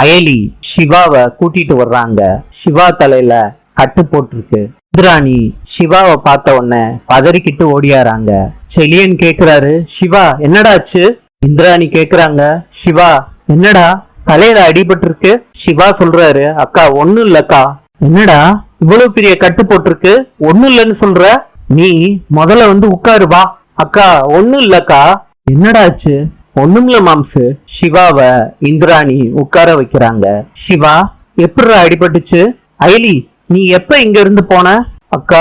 அயலி சிவாவை கூட்டிட்டு வர்றாங்க. சிவா தலையில கட்டு போட்டிருக்கு. இந்திராணி சிவாவை பார்த்த உடனே பதறிக்கிட்டு ஓடியாராங்க. செலியன் கேக்குறாரு, சிவா என்னடாச்சு? இந்திராணி கேக்குறாங்க, சிவா என்னடா தலையில அடிபட்டு இருக்கு? சிவா சொல்றாரு, அக்கா ஒண்ணும் இல்லக்கா. என்னடா இவ்வளவு பெரிய கட்டு போட்டிருக்கு, ஒண்ணும் இல்லன்னு சொல்ற? நீ முதல்ல வந்து உட்காரு வா. அக்கா ஒண்ணும் இல்லக்கா. என்னடாச்சு? ஒண்ணுமில்ல மாம்சு. சிவாவை இந்திராணி உட்கார வைக்கிறாங்க. சிவா எப்படி அடிபட்டுச்சு? அயலி நீ எப்ப இங்க இருந்து போன? அக்கா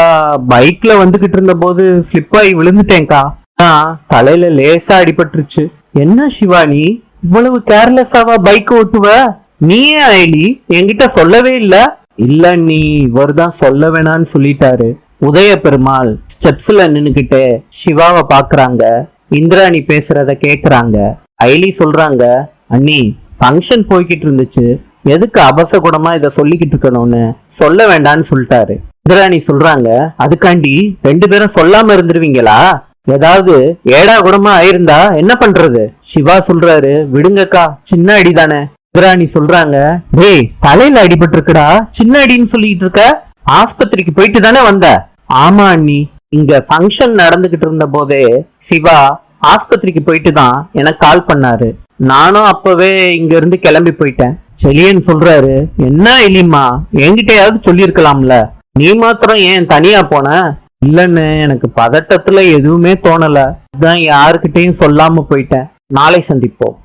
பைக்ல வந்துகிட்டு இருந்த போது ஸ்லிப் ஆகி விழுந்துட்டேன்க்கா. தலையில லேசா அடிபட்டுருச்சு. என்ன சிவா நீ இவ்வளவு கேர்லெஸ்ஸாவா பைக் ஓட்டுவ? நீயே அயலி என்கிட்ட சொல்லவே இல்ல. இல்ல நீ இவர்தான் சொல்ல வேணான்னு சொல்லிட்டாரு. உதய பெருமாள் ஸ்டெப்ஸ்ல நின்னுகிட்டு சிவாவை பாக்குறாங்க. இந்திராணி பேசுறத கேக்குறாங்க. அயலி சொல்றாங்க, அண்ணி ஃபங்க்ஷன் போய்கிட்டு இருந்துச்சு, எதுக்கு அபசகுணமா இத சொல்லிக்கிட்டு இருக்கணும்னு சொல்ல வேண்டான்னு சொல்லிட்டாரு. இந்திராணி சொல்றாங்க, அதுக்காண்டி 2 பேரும் சொல்லாம இருந்துருவீங்களா? ஏதாவது ஏடா குடமா ஆயிருந்தா என்ன பண்றது? சிவா சொல்றாரு, விடுங்கக்கா சின்ன அடிதானே. இந்திராணி சொல்றாங்க, டேய் தலையில அடிபட்டு இருக்குடா, சின்ன அடின்னு சொல்லிட்டு இருக்க. ஆஸ்பத்திரிக்கு போயிட்டு தானே வந்த? ஆமா அண்ணி, இங்க ஃபங்க்ஷன் நடந்துகிட்டு இருந்த போதே சிவா ஆஸ்பத்திரிக்கு போயிட்டு தான் எனக்கு கால் பண்ணாரு. நானும் அப்பவே இங்க இருந்து கிளம்பி போயிட்டேன். செலியன் சொல்றாரு, என்ன எலிமா என்கிட்டயாவது சொல்லிருக்கலாம்ல, நீ மாத்திரம் ஏன் தனியா போன? இல்லன்னு எனக்கு பதட்டத்துல எதுவுமே தோணல, அதான் யாருக்கிட்டையும் சொல்லாம போயிட்டேன். நாளை சந்திப்போம்.